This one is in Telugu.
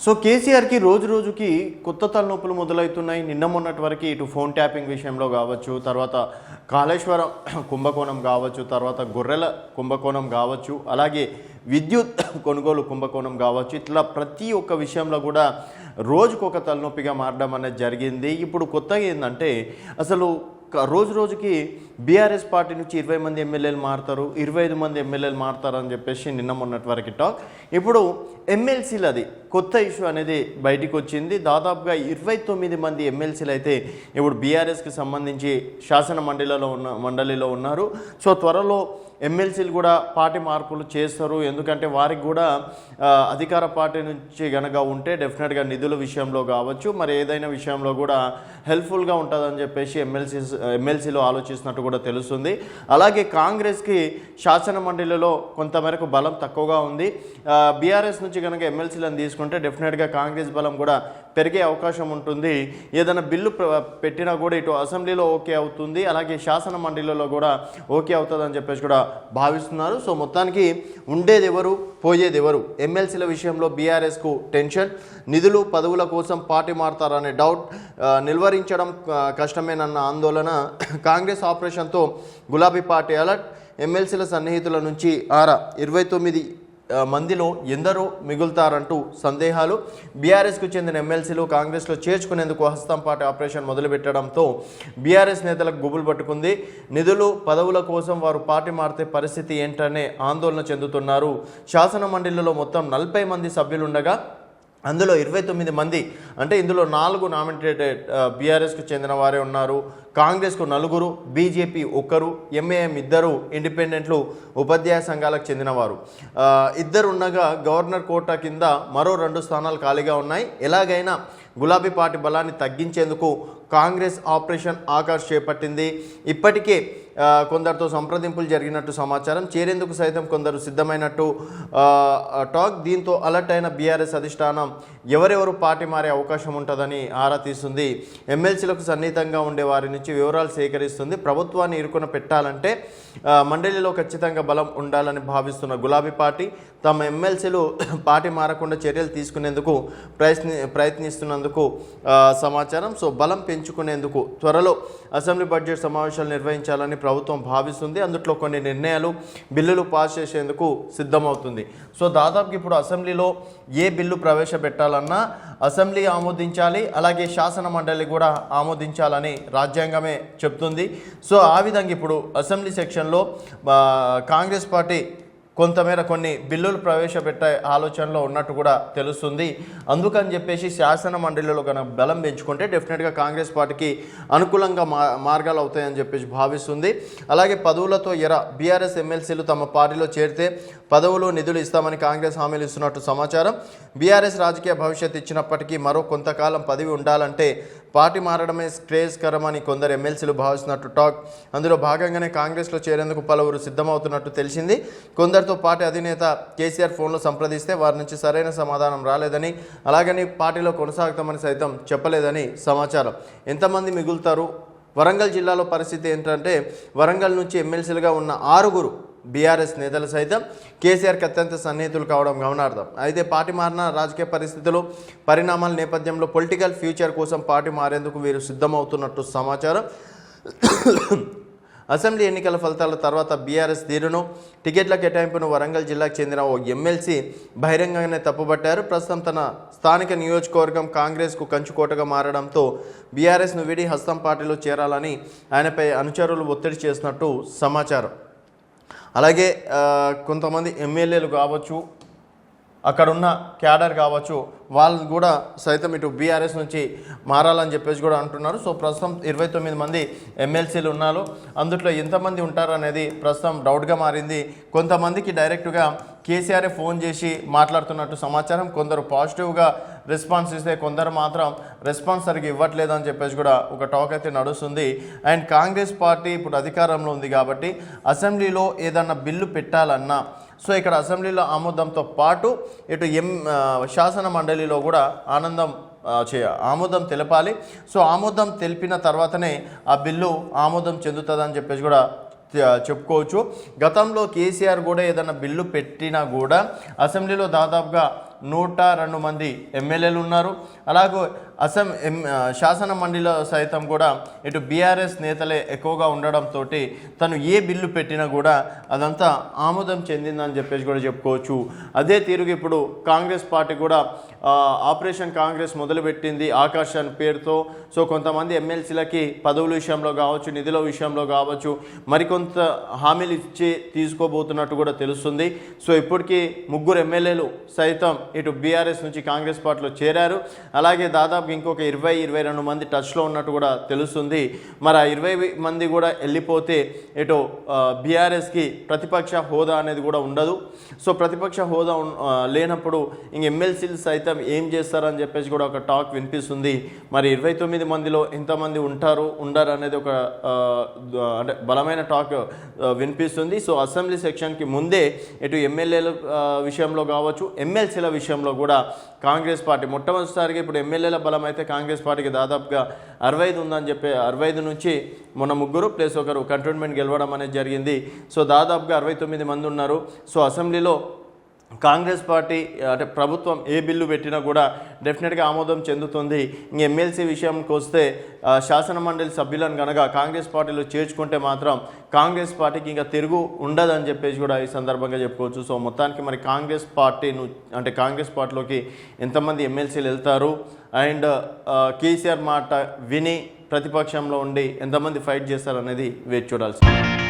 సో కేసీఆర్కి రోజు రోజుకి కొత్త తలనొప్పులు మొదలవుతున్నాయి. నిన్న మొన్నటి వరకు ఇటు ఫోన్ ట్యాపింగ్ విషయంలో కావచ్చు, తర్వాత కాళేశ్వరం కుంభకోణం కావచ్చు, తర్వాత గొర్రెల కుంభకోణం కావచ్చు, అలాగే విద్యుత్ కొనుగోలు కుంభకోణం కావచ్చు, ఇట్లా ప్రతి ఒక్క విషయంలో కూడా రోజుకొక తలనొప్పిగా మారడం అనేది జరిగింది. ఇప్పుడు కొత్తగా ఏంటంటే అసలు రోజు రోజుకి బీఆర్ఎస్ పార్టీ నుంచి 20 మంది ఎమ్మెల్యేలు మారుతారు, 25 మంది ఎమ్మెల్యేలు మారుతారు అని చెప్పేసి నిన్న మొన్నటి వరకు టాక్. ఇప్పుడు ఎమ్మెల్సీలు అది కొత్త ఇష్యూ అనేది బయటికి వచ్చింది. దాదాపుగా 29 మంది ఎమ్మెల్సీలు అయితే ఇప్పుడు బీఆర్ఎస్కి సంబంధించి శాసన మండలిలో ఉన్నారు. సో త్వరలో ఎమ్మెల్సీలు కూడా పార్టీ మార్పులు చేస్తారు. ఎందుకంటే వారికి కూడా అధికార పార్టీ నుంచి గనక ఉంటే డెఫినెట్గా నిధుల విషయంలో కావచ్చు, మరి ఏదైనా విషయంలో కూడా హెల్ప్ఫుల్గా ఉంటుందని చెప్పేసి ఎమ్మెల్సీలు ఆలోచిస్తున్నట్టు కూడా తెలుస్తుంది. అలాగే కాంగ్రెస్కి శాసన మండలిలో కొంతమేరకు బలం తక్కువగా ఉంది. బీఆర్ఎస్ నుంచి కనుక ఎమ్మెల్సీలను తీసుకుంటే డెఫినెట్గా కాంగ్రెస్ బలం కూడా పెరిగే అవకాశం ఉంటుంది. ఏదైనా బిల్లు పెట్టినా కూడా ఇటు అసెంబ్లీలో ఓకే అవుతుంది, అలాగే శాసన మండలిలో కూడా ఓకే అవుతుందని చెప్పేసి కూడా భావిస్తున్నారు. సో మొత్తానికి ఉండేది ఎవరు, పోయేది ఎవరు? ఎమ్మెల్సీల విషయంలో బీఆర్ఎస్కు టెన్షన్, నిధులు పదవుల కోసం పార్టీ మారుతారనే డౌట్, నిల్వరించడం కష్టమేనన్న ఆందోళన, కాంగ్రెస్ ఆపరేషన్తో గులాబీ పార్టీ అలర్ట్, ఎమ్మెల్సీల సన్నిహితుల నుంచి 29 మందిలో ఎందరో మిగులుతారంటూ సందేహాలు, బీఆర్ఎస్కు చెందిన ఎమ్మెల్సీలు కాంగ్రెస్లో చేర్చుకునేందుకు హస్తంపాటి ఆపరేషన్ మొదలుపెట్టడంతో బీఆర్ఎస్ నేతలకు గుబులు పట్టుకుంది. నిధులు పదవుల కోసం వారు పార్టీ మారితే పరిస్థితి ఏంటనే ఆందోళన చెందుతున్నారు. శాసన మండలిలో మొత్తం 40 మంది సభ్యులుండగా అందులో 29 మంది, అంటే ఇందులో 4 నామినేటెడ్ బీఆర్ఎస్కు చెందిన వారే ఉన్నారు. కాంగ్రెస్కు 4, బీజేపీ 1, ఎంఏఎం 2 ఇండిపెండెంట్లు, ఉపాధ్యాయ సంఘాలకు చెందినవారు 2 ఉండగా గవర్నర్ కోటా కింద మరో 2 స్థానాలు ఖాళీగా ఉన్నాయి. ఎలాగైనా గులాబీ పార్టీ బలాన్ని తగ్గించేందుకు కాంగ్రెస్ ఆపరేషన్ ఆకాష్ చేపట్టింది. ఇప్పటికే కొందరితో సంప్రదింపులు జరిగినట్టు సమాచారం, చేరేందుకు సైతం కొందరు సిద్ధమైనట్టు టాక్. దీంతో అలర్ట్ అయిన బీఆర్ఎస్ అధిష్టానం ఎవరెవరు పార్టీ మారే అవకాశం ఉంటుందని ఆరా తీస్తుంది. ఎమ్మెల్సీలకు సన్నిహితంగా ఉండే వారి నుంచి వివరాలు సేకరిస్తుంది. ప్రభుత్వాన్ని ఇరుకున పెట్టాలంటే మండలిలో ఖచ్చితంగా బలం ఉండాలని భావిస్తున్న గులాబీ పార్టీ తమ ఎమ్మెల్సీలు పార్టీ మారకుండా చర్యలు తీసుకునేందుకు ప్రయత్నిస్తున్నందుకు సమాచారం. సో బలం పెంచుకునేందుకు త్వరలో అసెంబ్లీ బడ్జెట్ సమావేశాలు నిర్వహించాలని ప్రభుత్వం భావిస్తుంది. అందులో కొన్ని నిర్ణయాలు, బిల్లులు పాస్ చేసేందుకు సిద్ధమవుతుంది. సో దాదాపు ఇప్పుడు అసెంబ్లీలో ఏ బిల్లు ప్రవేశపెట్టాలన్నా అసెంబ్లీ ఆమోదించాలి, అలాగే శాసన మండలి కూడా ఆమోదించాలని రాజ్యాంగమే చెప్తుంది. సో ఆ విధంగా ఇప్పుడు అసెంబ్లీ సెక్షన్లో కాంగ్రెస్ పార్టీ కొంతమేర కొన్ని బిల్లులు ప్రవేశపెట్టే ఆలోచనలో ఉన్నట్టు కూడా తెలుస్తుంది. అందుకని చెప్పేసి శాసన మండలిలో కనుక బలం పెంచుకుంటే డెఫినెట్గా కాంగ్రెస్ పార్టీకి అనుకూలంగా మార్గాలు అవుతాయని చెప్పేసి భావిస్తుంది. అలాగే పదవులతో బీఆర్ఎస్ ఎమ్మెల్సీలు తమ పార్టీలో చేరితే పదవులు, నిధులు ఇస్తామని కాంగ్రెస్ హామీలు ఇస్తున్నట్టు సమాచారం. బీఆర్ఎస్ రాజకీయ భవిష్యత్తు ఇచ్చినప్పటికీ మరో కొంతకాలం పదవి ఉండాలంటే పార్టీ మారడమే శ్రేయస్కరమని కొందరు ఎమ్మెల్సీలు భావిస్తున్నట్టు టాక్. అందులో భాగంగానే కాంగ్రెస్లో చేరేందుకు పలువురు సిద్ధమవుతున్నట్టు తెలిసింది. కొందరితో పార్టీ అధినేత కేసీఆర్ ఫోన్లో సంప్రదిస్తే వారి నుంచి సరైన సమాధానం రాలేదని, అలాగని పార్టీలో కొనసాగుతామని సైతం చెప్పలేదని సమాచారం. ఎంతమంది మిగులుతారు? వరంగల్ జిల్లాలో పరిస్థితి ఏంటంటే వరంగల్ నుంచి ఎమ్మెల్సీలుగా ఉన్న 6 బీఆర్ఎస్ నేతలు సైతం కేసీఆర్కి అత్యంత సన్నిహితులు కావడం గమనార్థం. అయితే పార్టీ మారిన రాజకీయ పరిస్థితులు, పరిణామాల నేపథ్యంలో పొలిటికల్ ఫ్యూచర్ కోసం పార్టీ మారేందుకు వీరు సిద్ధమవుతున్నట్టు సమాచారం. అసెంబ్లీ ఎన్నికల ఫలితాల తర్వాత బీఆర్ఎస్ తీరును, టికెట్ల కేటాయింపును వరంగల్ జిల్లాకు చెందిన ఓ ఎమ్మెల్సీ బహిరంగంగానే తప్పుపట్టారు. ప్రస్తుతం తన స్థానిక నియోజకవర్గం కాంగ్రెస్కు కంచుకోటగా మారడంతో బీఆర్ఎస్ను వీడి హస్తం పార్టీలో చేరాలని ఆయనపై అనుచరులు ఒత్తిడి చేసినట్టు సమాచారం. అలాగే కొంతమంది ఎమ్మెల్యేలు కావచ్చు, అక్కడున్న క్యాడర్ కావచ్చు, వాళ్ళు కూడా సైతం ఇటు బీఆర్ఎస్ నుంచి మారాలని చెప్పేసి కూడా అంటున్నారు. సో ప్రస్తుతం 29 మంది ఎమ్మెల్సీలు ఉన్నారు. అందులో ఎంతమంది ఉంటారు అనేది ప్రస్తుతం డౌట్గా మారింది. కొంతమందికి డైరెక్ట్గా కేసీఆర్ ఫోన్ చేసి మాట్లాడుతున్నట్టు సమాచారం. కొందరు పాజిటివ్గా రెస్పాన్స్ ఇస్తే కొందరు మాత్రం రెస్పాన్స్ సరిగ్గా ఇవ్వట్లేదు అని చెప్పేసి కూడా ఒక టాక్ అయితే నడుస్తుంది. అండ్ కాంగ్రెస్ పార్టీ ఇప్పుడు అధికారంలో ఉంది కాబట్టి అసెంబ్లీలో ఏదన్నా బిల్లు పెట్టాలన్నా సో ఇక్కడ అసెంబ్లీలో ఆమోదంతో పాటు ఇటు శాసన మండలిలో కూడా ఆమోదం తెలపాలి. సో ఆమోదం తెలిపిన తర్వాతనే ఆ బిల్లు ఆమోదం చెందుతుందని చెప్పేసి కూడా చెప్పుకోవచ్చు. గతంలో కేసీఆర్ కూడా ఏదైనా బిల్లు పెట్టినా కూడా అసెంబ్లీలో దాదాపుగా 102 మంది ఎమ్మెల్యేలు ఉన్నారు. అలాగే శాసన మండలిలో సైతం కూడా ఇటు బీఆర్ఎస్ నేతలే ఎక్కువగా ఉండడంతో తను ఏ బిల్లు పెట్టినా కూడా అదంతా ఆమోదం చెందిందని చెప్పేసి కూడా చెప్పుకోవచ్చు. అదే తీరుగా ఇప్పుడు కాంగ్రెస్ పార్టీ కూడా ఆపరేషన్ కాంగ్రెస్ మొదలుపెట్టింది ఆకాశ్ అని పేరుతో. సో కొంతమంది ఎమ్మెల్సీలకి పదవుల విషయంలో కావచ్చు, నిధుల విషయంలో కావచ్చు మరికొంత హామీలు ఇచ్చి తీసుకోబోతున్నట్టు కూడా తెలుస్తుంది. సో ఇప్పటికీ 3 ఎమ్మెల్యేలు సైతం ఇటు బీఆర్ఎస్ నుంచి కాంగ్రెస్ పార్టీలో చేరారు. అలాగే దాదాపు ఇంకొక 20-22 మంది టచ్లో ఉన్నట్టు కూడా తెలుస్తుంది. మరి ఆ 20 మంది కూడా వెళ్ళిపోతే ఇటు బీఆర్ఎస్కి ప్రతిపక్ష హోదా అనేది కూడా ఉండదు. సో ప్రతిపక్ష హోదా లేనప్పుడు ఇంక ఎమ్మెల్సీలు సైతం ఏం చేస్తారని చెప్పేసి కూడా ఒక టాక్ వినిపిస్తుంది. మరి 29 మందిలో ఎంతమంది ఉండరు అనేది ఒక అంటే బలమైన టాక్ వినిపిస్తుంది. సో అసెంబ్లీ సెక్షన్కి ముందే ఇటు ఎమ్మెల్యేల విషయంలో కావచ్చు, ఎమ్మెల్సీల విషయంలో కూడా కాంగ్రెస్ పార్టీ మొట్టమొదటిసారిగా ఇప్పుడు ఎమ్మెల్యేల బలం అయితే కాంగ్రెస్ పార్టీకి దాదాపుగా 65 ఉందని చెప్పి 65 నుంచి మొన్న 3 ప్లస్ 1 కంటోన్మెంట్ గెలవడం అనేది జరిగింది. సో దాదాపుగా 69 మంది ఉన్నారు. సో అసెంబ్లీలో కాంగ్రెస్ పార్టీ అంటే ప్రభుత్వం ఏ బిల్లు పెట్టినా కూడా డెఫినెట్గా ఆమోదం చెందుతుంది. ఇంక ఎమ్మెల్సీ విషయంకి వస్తే శాసన మండలి సభ్యులను కనుక కాంగ్రెస్ పార్టీలో చేర్చుకుంటే మాత్రం కాంగ్రెస్ పార్టీకి ఇంకా తిరుగు ఉండదని చెప్పేసి కూడా ఈ సందర్భంగా చెప్పుకోవచ్చు. సో మొత్తానికి మరి కాంగ్రెస్ పార్టీలోకి ఎంతమంది ఎమ్మెల్సీలు వెళ్తారు అండ్ కేసీఆర్ మాట విని ప్రతిపక్షంలో ఉండి ఎంతమంది ఫైట్ చేస్తారు అనేది వేచి చూడాల్సింది.